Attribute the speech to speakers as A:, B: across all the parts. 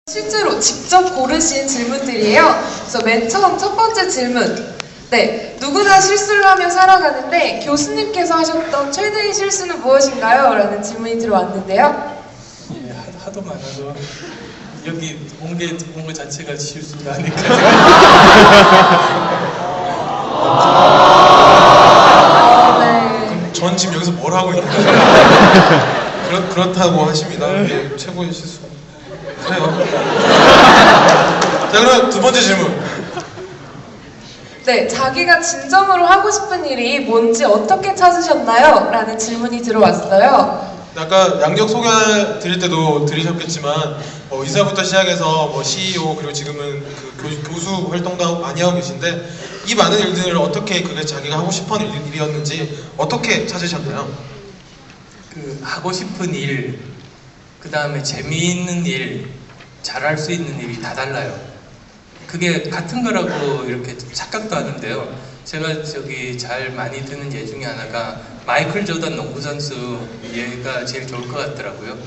A: 실제로 직접 고르신 질문들이에요. 그래서 맨 처음 첫 번째 질문. 네, 누구나 실수를 하며 살아가는데 교수님께서 하셨던 최대의 실수는 무엇인가요? 라는 질문이 들어왔는데요.
B: 예, 하도 많아서 여기 온 거 자체가 실수가 아닐까.
A: 네.
C: 전 지금 여기서 뭘 하고 있는 거죠? 그렇다고 하십니다. 네, 최고의 실수. 그래요. 자, 그럼 두 번째 질문.
A: 네, 자기가 진정으로 하고 싶은 일이 뭔지 어떻게 찾으셨나요? 라는 질문이 들어왔어요.
C: 아까 양력 소개 드릴 때도 들으셨겠지만 의사부터 시작해서 뭐 CEO 그리고 지금은 그 교수 활동도 많이 하고 계신데 이 많은 일들을 어떻게 그게 자기가 하고 싶은 일이었는지 어떻게 찾으셨나요?
B: 그 하고 싶은 일, 그 다음에 재미있는 일, 잘할 수 있는 일이 다 달라요. 그게 같은 거라고 이렇게 착각도 하는데요. 제가 잘 많이 듣는 예 중에 하나가 마이클 조던 농구 선수 얘가 제일 좋을 것 같더라고요.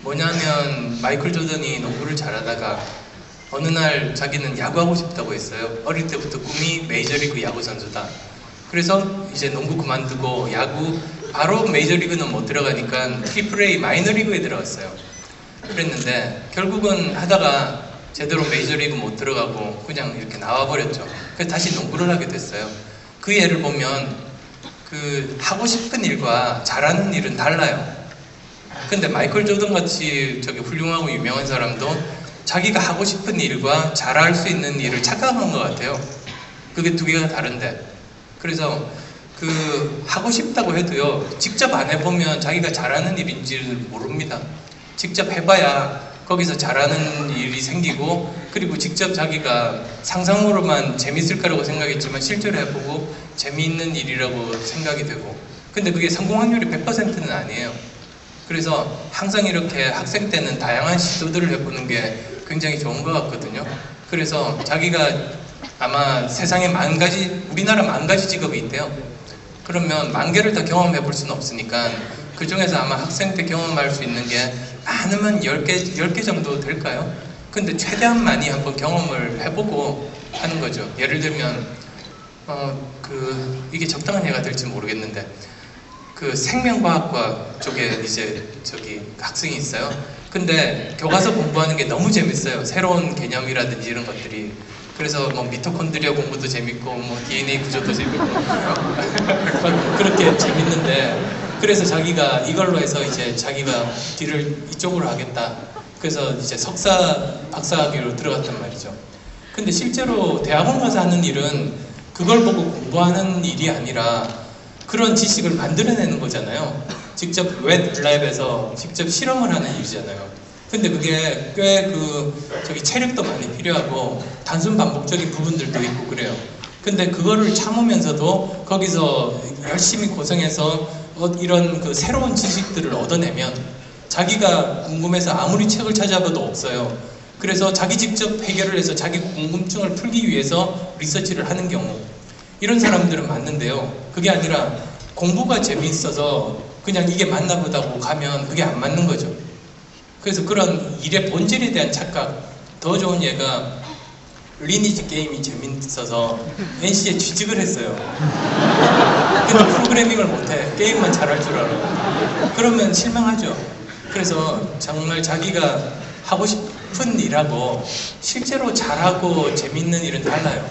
B: 뭐냐면 마이클 조던이 농구를 잘하다가 어느 날 자기는 야구하고 싶다고 했어요. 어릴 때부터 꿈이 메이저리그 야구 선수다. 그래서 이제 농구 그만두고 야구 바로 메이저리그는 못 들어가니까 트리플 A 마이너리그에 들어갔어요. 그랬는데 결국은 하다가 제대로 메이저리그 못 들어가고 그냥 이렇게 나와버렸죠. 그래서 다시 농구를 하게 됐어요. 그 예를 보면 그 하고 싶은 일과 잘하는 일은 달라요. 근데 마이클 조던 같이 훌륭하고 유명한 사람도 자기가 하고 싶은 일과 잘할 수 있는 일을 착각한 것 같아요. 그게 두 개가 다른데. 그래서 그 하고 싶다고 해도요, 직접 안 해보면 자기가 잘하는 일인지를 모릅니다. 직접 해봐야 거기서 잘하는 일이 생기고, 그리고 직접 자기가 상상으로만 재밌을 거라고 생각했지만 실제로 해보고 재미있는 일이라고 생각이 되고, 근데 그게 성공 확률이 100%는 아니에요. 그래서 항상 이렇게 학생 때는 다양한 시도들을 해보는 게 굉장히 좋은 것 같거든요. 그래서 자기가 아마 세상에 우리나라 10,000가지 직업이 있대요. 그러면 10,000개를 다 경험해 볼 수는 없으니까 그 중에서 아마 학생 때 경험할 수 있는 게 많으면 10개 정도 될까요? 근데 최대한 많이 한번 경험을 해보고 하는 거죠. 예를 들면 이게 적당한 예가 될지 모르겠는데 그 생명과학과 쪽에 이제 학생이 있어요. 근데 교과서 공부하는 게 너무 재밌어요. 새로운 개념이라든지 이런 것들이. 그래서 뭐 미토콘드리아 공부도 재밌고 뭐 DNA 구조도 재밌고 그렇게 재밌는데, 그래서 자기가 이걸로 해서 이제 자기가 뒤를 이쪽으로 하겠다. 그래서 이제 석사, 박사학위로 들어갔단 말이죠. 근데 실제로 대학원 가서 하는 일은 그걸 보고 공부하는 일이 아니라 그런 지식을 만들어내는 거잖아요. 직접 웹랩에서 직접 실험을 하는 일이잖아요. 근데 그게 꽤 체력도 많이 필요하고 단순 반복적인 부분들도 있고 그래요. 근데 그거를 참으면서도 거기서 열심히 고생해서 이런 새로운 지식들을 얻어내면 자기가 궁금해서 아무리 책을 찾아봐도 없어요. 그래서 자기 직접 해결을 해서 자기 궁금증을 풀기 위해서 리서치를 하는 경우, 이런 사람들은 많는데요. 그게 아니라 공부가 재미있어서 그냥 이게 맞나 보다고 가면 그게 안 맞는 거죠. 그래서 그런 일의 본질에 대한 착각, 더 좋은 예가 리니지 게임이 재밌어서 NC에 취직을 했어요. 근데 프로그래밍을 못해. 게임만 잘할 줄 알아. 그러면 실망하죠. 그래서 정말 자기가 하고 싶은 일하고 실제로 잘하고 재밌는 일은 달라요.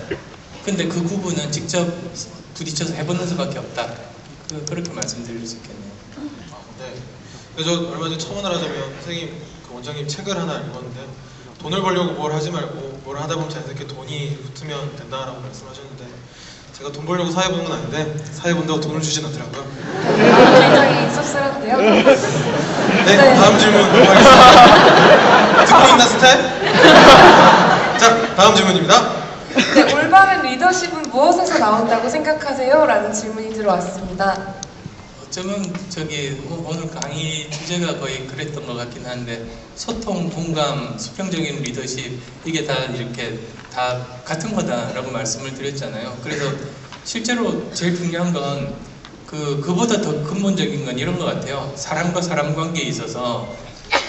B: 근데 그 구분은 직접 부딪혀서 해보는 수밖에 없다. 그렇게 말씀드릴 수 있겠네요.
C: 네. 그래서 저 얼마 전에 첨언을 하자면 선생님, 원장님 책을 하나 읽었는데 돈을 벌려고 뭘 하지 말고 뭘 하다 보면 자연스럽게 돈이 붙으면 된다라고 말씀하셨는데, 제가 돈 벌려고 사회 보는 건 아닌데 사회 본다고 돈을 주진 않더라고요.
A: 굉장히 씁쓸한데요.
C: 네, 다음 질문 하겠습니다. 듣고 있나 스텝? 자, 다음 질문입니다.
A: 네, 올바른 리더십은 무엇에서 나온다고 생각하세요? 라는 질문이 들어왔습니다.
B: 어쩌면 오늘 강의 주제가 거의 그랬던 것 같긴 한데, 소통, 공감, 수평적인 리더십, 이게 다 이렇게 다 같은 거다라고 말씀을 드렸잖아요. 그래서 실제로 제일 중요한 건 그보다 더 근본적인 건 이런 것 같아요. 사람과 사람 관계에 있어서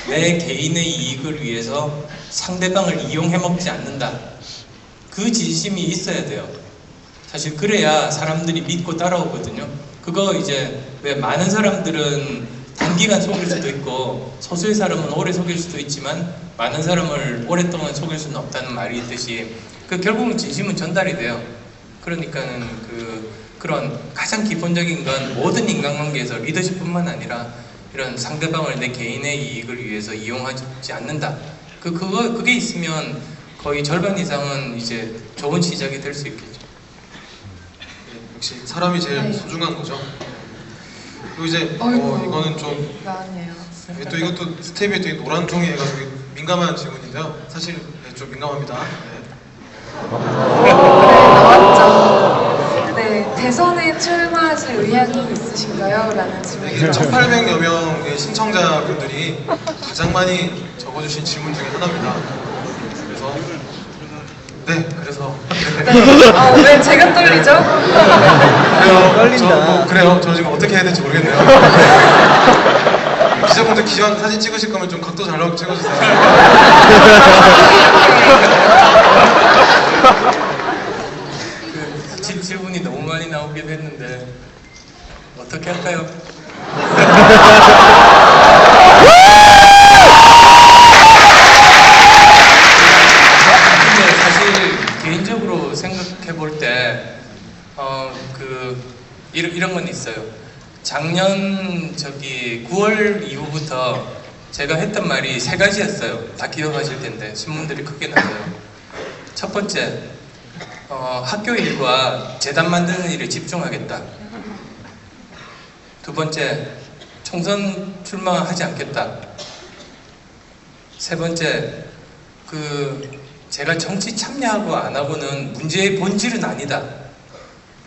B: 내 개인의 이익을 위해서 상대방을 이용해 먹지 않는다. 그 진심이 있어야 돼요. 사실 그래야 사람들이 믿고 따라오거든요. 그거 이제 왜 많은 사람들은 단기간 속일 수도 있고 소수의 사람은 오래 속일 수도 있지만 많은 사람을 오랫동안 속일 수는 없다는 말이 있듯이 그 결국은 진심은 전달이 돼요. 그러니까는 그런 가장 기본적인 건 모든 인간관계에서 리더십뿐만 아니라 이런 상대방을 내 개인의 이익을 위해서 이용하지 않는다. 그게 있으면 거의 절반 이상은 이제 좋은 시작이 될 수 있겠죠.
C: 역시 사람이 제일
A: 네.
C: 소중한 거죠. 그리고 이제
A: 어이구.
C: 이거는 좀
A: 나네요.
C: 또 이것도 스텝이 되게 노란 종이 해가지고 민감한 질문인데요. 사실 좀 민감합니다. 네.
A: 네, 나왔죠. 네, 대선에 출마하실 의향이 있으신가요? 라는 질문이죠.
C: 1800여 명의 신청자분들이 가장 많이 적어주신 질문 중에 하나입니다. 그래서
A: 네. 왜 제가 떨리죠?
C: 그래요.
D: 떨린다.
C: 그래요. 저 지금 어떻게 해야 될지 모르겠네요. 기자분들 기왕 사진 찍으실 거면 좀 각도 잘 나오게 찍어주세요.
B: 질문이 너무 많이 나오긴 했는데 어떻게 할까요? 근데 사실 개인적으로 생각해 볼 때 이런 건 있어요. 작년 9월 이후부터 제가 했던 말이 3가지였어요. 다 기억하실 텐데 신문들이 크게 나와요. 첫 번째, 학교 일과 재단 만드는 일에 집중하겠다. 두 번째, 총선 출마하지 않겠다. 세 번째, 제가 정치 참여하고 안 하고는 문제의 본질은 아니다.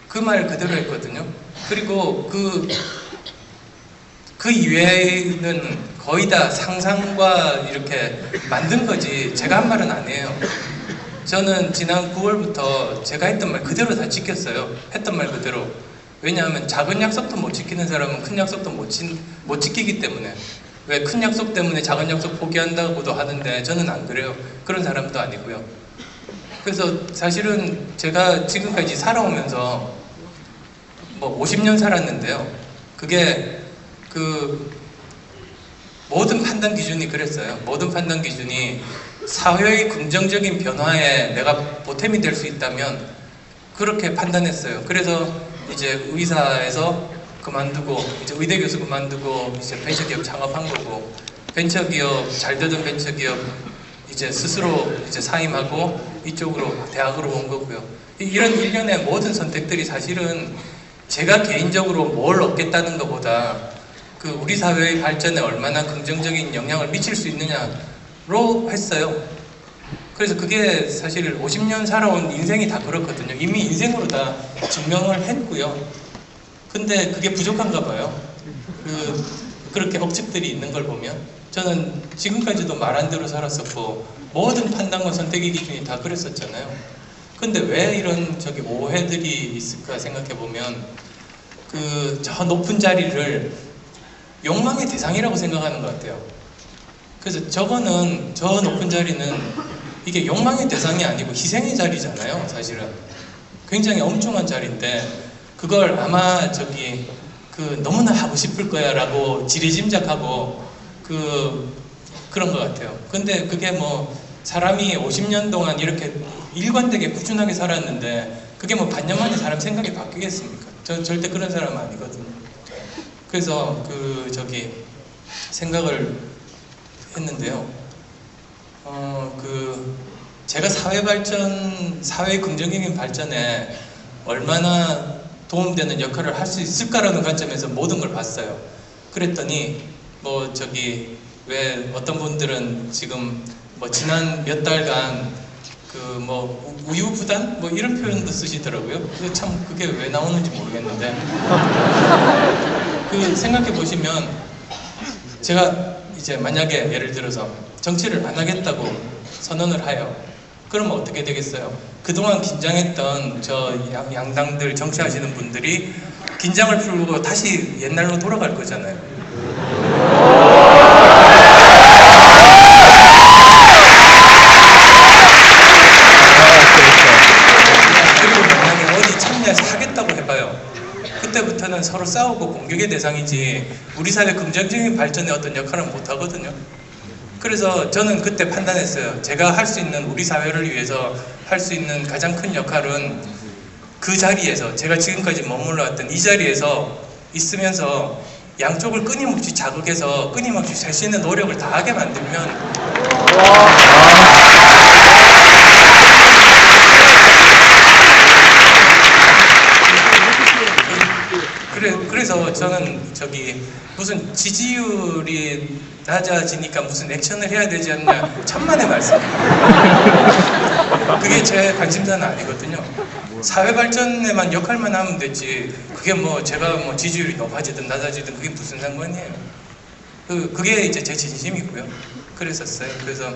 B: 그 말 그대로 했거든요. 그리고 그 이외에는 거의 다 상상과 이렇게 만든 거지 제가 한 말은 아니에요. 저는 지난 9월부터 제가 했던 말 그대로 다 지켰어요. 했던 말 그대로. 왜냐하면 작은 약속도 못 지키는 사람은 큰 약속도 못 지키기 때문에. 왜 큰 약속 때문에 작은 약속 포기한다고도 하는데 저는 안 그래요. 그런 사람도 아니고요. 그래서 사실은 제가 지금까지 살아오면서 뭐 50년 살았는데요. 그게 모든 판단 기준이 그랬어요. 모든 판단 기준이 사회의 긍정적인 변화에 내가 보탬이 될 수 있다면 그렇게 판단했어요. 그래서 이제 의사에서 그만두고 이제 의대 교수 그만두고 이제 벤처기업 창업한 거고 벤처기업 잘 되던 벤처기업 이제 스스로 이제 사임하고 이쪽으로 대학으로 온 거고요. 이런 일련의 모든 선택들이 사실은 제가 개인적으로 뭘 얻겠다는 것보다 우리 사회의 발전에 얼마나 긍정적인 영향을 미칠 수 있느냐로 했어요. 그래서 그게 사실 50년 살아온 인생이 다 그렇거든요. 이미 인생으로 다 증명을 했고요. 근데 그게 부족한가 봐요. 그렇게 억측들이 있는 걸 보면 저는 지금까지도 말한 대로 살았었고 모든 판단과 선택의 기준이 다 그랬었잖아요. 근데 왜 이런 오해들이 있을까 생각해 보면 저 높은 자리를 욕망의 대상이라고 생각하는 것 같아요. 그래서 저 높은 자리는 이게 욕망의 대상이 아니고 희생의 자리잖아요. 사실은 굉장히 엄중한 자리인데 그걸 아마 너무나 하고 싶을 거야 라고 지레짐작하고 그런 것 같아요. 근데 그게 뭐 사람이 50년 동안 이렇게 일관되게 꾸준하게 살았는데 그게 뭐 반년 만에 사람 생각이 바뀌겠습니까? 저 절대 그런 사람 아니거든요. 그래서 생각을 했는데요. 제가 사회 긍정적인 발전에 얼마나 도움되는 역할을 할 수 있을까라는 관점에서 모든 걸 봤어요. 그랬더니 왜 어떤 분들은 지금 지난 몇 달간 우유부단 이런 표현도 쓰시더라고요. 그게 왜 나오는지 모르겠는데 생각해 보시면 제가 이제 만약에 예를 들어서 정치를 안 하겠다고 선언을 해요. 그러면 어떻게 되겠어요? 그동안 긴장했던 양당들 정치하시는 분들이 긴장을 풀고 다시 옛날로 돌아갈 거잖아요. 사회는 서로 싸우고 공격의 대상이지 우리 사회 긍정적인 발전에 어떤 역할은 못 하거든요. 그래서 저는 그때 판단했어요. 제가 할 수 있는 우리 사회를 위해서 할 수 있는 가장 큰 역할은 그 자리에서 제가 지금까지 머물러 왔던 이 자리에서 있으면서 양쪽을 끊임없이 자극해서 끊임없이 자신의 노력을 다하게 만들면 그래서 저는 무슨 지지율이 낮아지니까 무슨 액션을 해야 되지 않냐, 천만의 말씀. 그게 제 관심사는 아니거든요. 사회 발전에만 역할만 하면 되지. 그게 뭐 제가 뭐 지지율이 높아지든 낮아지든 그게 무슨 상관이에요. 그게 이제 제 진심이고요. 그랬었어요. 그래서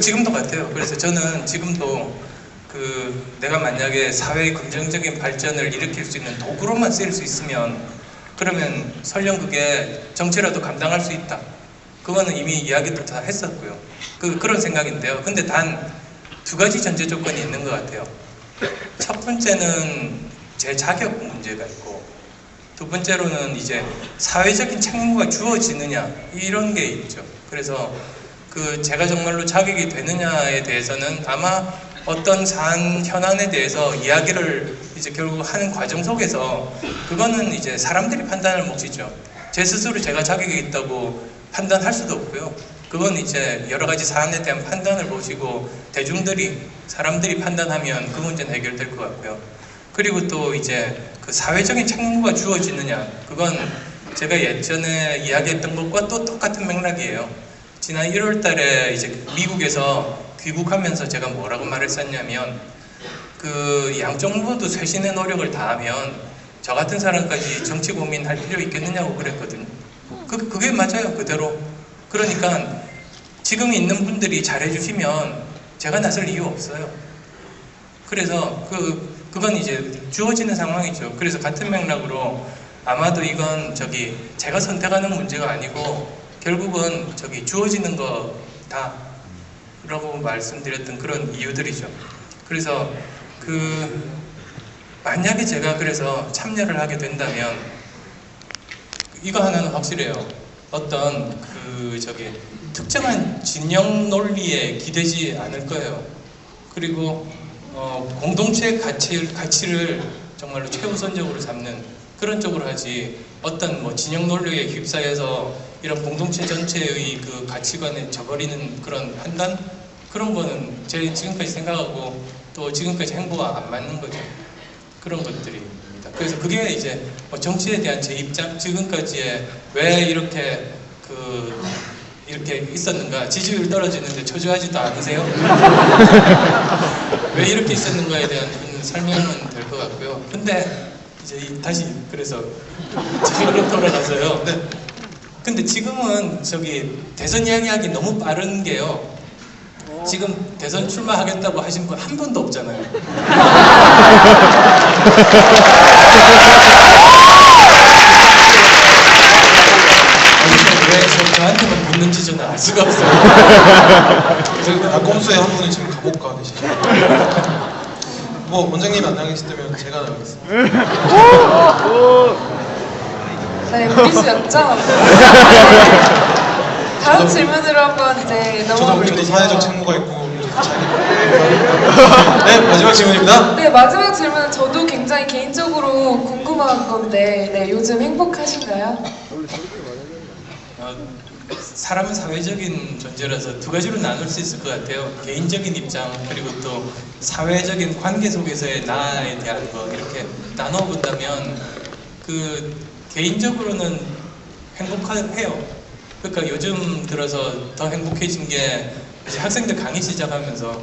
B: 지금도 같아요. 그래서 저는 지금도 내가 만약에 사회의 긍정적인 발전을 일으킬 수 있는 도구로만 쓰일 수 있으면 그러면 설령 그게 정치라도 감당할 수 있다. 그거는 이미 이야기도 다 했었고요. 그런 생각인데요. 근데 단 2가지 전제 조건이 있는 것 같아요. 첫 번째는 제 자격 문제가 있고, 2번째로는 이제 사회적인 책무가 주어지느냐 이런 게 있죠. 그래서 제가 정말로 자격이 되느냐에 대해서는 아마 어떤 사안 현안에 대해서 이야기를 이제 결국 하는 과정 속에서 그거는 이제 사람들이 판단할 몫이죠. 제 스스로 제가 자격이 있다고 판단할 수도 없고요. 그건 이제 여러 가지 사안에 대한 판단을 보시고 사람들이 판단하면 그 문제는 해결될 것 같고요. 그리고 또 이제 사회적인 책무가 주어지느냐, 그건 제가 예전에 이야기했던 것과 또 똑같은 맥락이에요. 지난 1월 달에 이제 미국에서 귀국하면서 제가 뭐라고 말했었냐면 양쪽 모두 쇄신의 노력을 다하면 저 같은 사람까지 정치 고민할 필요 있겠느냐고 그랬거든요. 그게 맞아요. 그대로. 그러니까 지금 있는 분들이 잘해주시면 제가 나설 이유 없어요. 그래서 그건 이제 주어지는 상황이죠. 그래서 같은 맥락으로 아마도 이건 제가 선택하는 문제가 아니고 결국은 주어지는 거다 라고 말씀드렸던 그런 이유들이죠. 그래서 만약에 제가 그래서 참여를 하게 된다면 이거 하나는 확실해요. 어떤 특정한 진영 논리에 기대지 않을 거예요. 그리고 공동체의 가치를 정말로 최우선적으로 삼는 그런 쪽으로 하지, 어떤 뭐 진영 논리에 휩싸여서 이런 공동체 전체의 가치관에 져버리는 그런 판단, 그런 거는 제 지금까지 생각하고 또 지금까지 행보가 안 맞는 거죠. 그런 것들입니다. 그래서 그게 이제 정치에 대한 제 입장, 지금까지의 왜 이렇게 있었는가, 지지율 떨어지는데 초조하지도 않으세요? 왜 이렇게 있었는가에 대한 설명은 될 것 같고요. 근데 이제 다시 그래서 저로 돌아가서요. 네. 근데 지금은 대선 이야기하기 너무 빠른 게요. 지금 대선 출마하겠다고 하신 분 한 분도 없잖아요. 왜 저한테만 묻는지 저는 알 수가 없어요.
C: 낙검수의 한 분이 지금 감옥 가 계시죠. 뭐 원장님이 안 나가시다면 제가 나가겠습니다.
A: 네, 무리수였죠? 다음 질문으로 한번 이제 넘어볼게요.
C: 저도 사회적 책무가 있고 네, 마지막 질문입니다.
A: 네, 마지막 질문은 저도 굉장히 개인적으로 궁금한 건데, 네, 요즘 행복하신가요?
B: 사람은 사회적인 존재라서 2가지로 나눌 수 있을 것 같아요. 개인적인 입장, 그리고 또 사회적인 관계 속에서의 나에 대한 거, 이렇게 나눠본다면 개인적으로는 행복해요. 그러니까 요즘 들어서 더 행복해진 게 이제 학생들 강의 시작하면서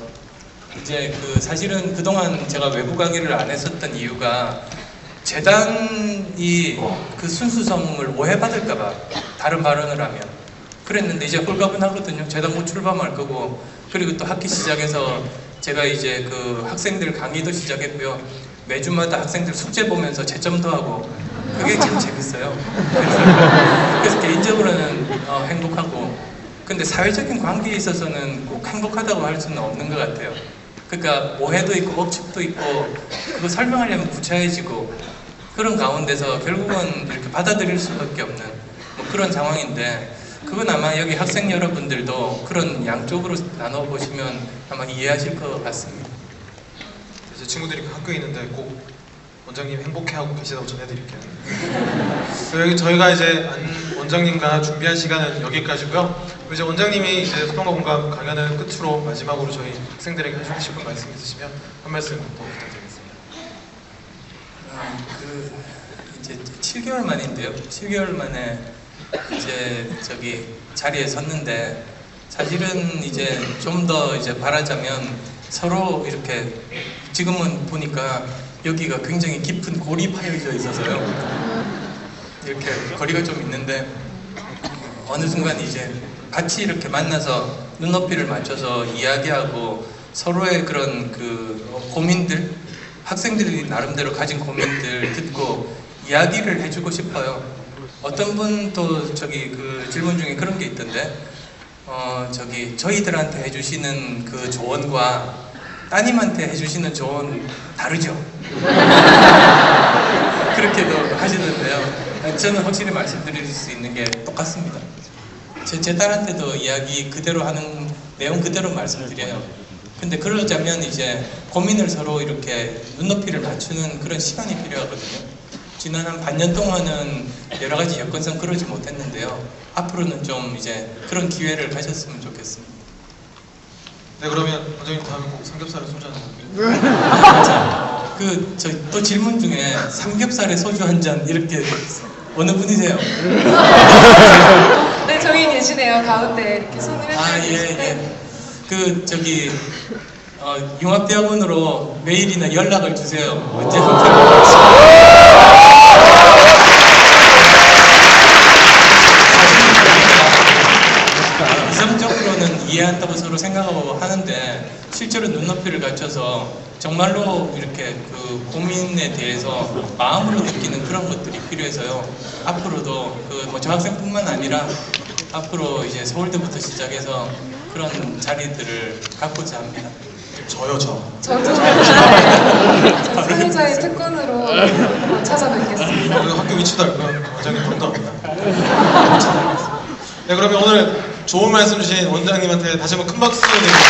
B: 이제 사실은 그동안 제가 외부 강의를 안 했었던 이유가 재단이 순수성을 오해받을까봐 다른 발언을 하면 그랬는데 이제 홀가분하거든요. 재단 못 출범할 거고, 그리고 또 학기 시작해서 제가 이제 학생들 강의도 시작했고요. 매주마다 학생들 숙제 보면서 채점도 하고 그게 참 재밌어요. 그래서 개인적으로는 행복하고, 근데 사회적인 관계에 있어서는 꼭 행복하다고 할 수는 없는 것 같아요. 그러니까 오해도 있고 억측도 있고 그거 설명하려면 구차해지고 그런 가운데서 결국은 이렇게 받아들일 수밖에 없는 뭐 그런 상황인데 그건 아마 여기 학생 여러분들도 그런 양쪽으로 나눠보시면 아마 이해하실 것 같습니다.
C: 제 친구들이 학교에 있는데 꼭 원장님 행복해하고 계시다고 전해드릴게요. 여기 저희가 이제 안 원장님과 준비한 시간은 여기까지고요. 이제 원장님이 이제 소통과 공감 강연을 끝으로 마지막으로 저희 학생들에게 해주고 싶은 말씀 있으시면 한 말씀 더 부탁드리겠습니다.
B: 이제 7개월 만인데요. 7개월 만에 이제 저기 자리에 섰는데 사실은 이제 좀 더 이제 바라자면 서로 이렇게 지금은 보니까 여기가 굉장히 깊은 골이 파여져 있어서요. 이렇게 거리가 좀 있는데 어느 순간 이제 같이 이렇게 만나서 눈높이를 맞춰서 이야기하고 서로의 그런 그 고민들, 학생들이 나름대로 가진 고민들 듣고 이야기를 해주고 싶어요. 어떤 분도 저기 그 질문 중에 그런 게 있던데, 저기 저희들한테 해주시는 그 조언과 따님한테 해주시는 조언 다르죠? 그렇게도 하시는데요. 저는 확실히 말씀드릴 수 있는 게 똑같습니다. 제 딸한테도 이야기 그대로 하는 내용 그대로 말씀드려요. 근데 그러자면 이제 고민을 서로 이렇게 눈높이를 맞추는 그런 시간이 필요하거든요. 지난 한 반년 동안은 여러 가지 여건상 그러지 못했는데요. 앞으로는 좀 이제 그런 기회를 가졌으면 좋겠습니다.
C: 네, 그러면 원장님 다음에 꼭 삼겹살에 소주 한 잔.
B: 저 또 질문 중에 삼겹살에 소주 한 잔 이렇게 어느 분이세요?
A: 네, 저기 계시네요. 가운데 이렇게 손을
B: 예. 그 저기 융합대학원으로 메일이나 연락을 주세요. 언제 이성적으로는 이해한다고 서로 생각하고 하는데 실제로 눈높이를 갖춰서 정말로 이렇게 그 고민에 대해서 마음으로 느끼는 그런 것들이 필요해서요. 앞으로도 그 뭐 저학생뿐만 아니라 앞으로 이제 서울대부터 시작해서 그런 자리들을 갖고자 합니다.
C: 저요, 저.
A: 저도 사회자의 특권으로 찾아뵙겠습니다.
C: 그리고 학교 위치도 알고요. 원장님 방도 압니다. 네, 그러면 오늘 좋은 말씀 주신 원장님한테 다시 한번 큰 박수 드리겠습니다.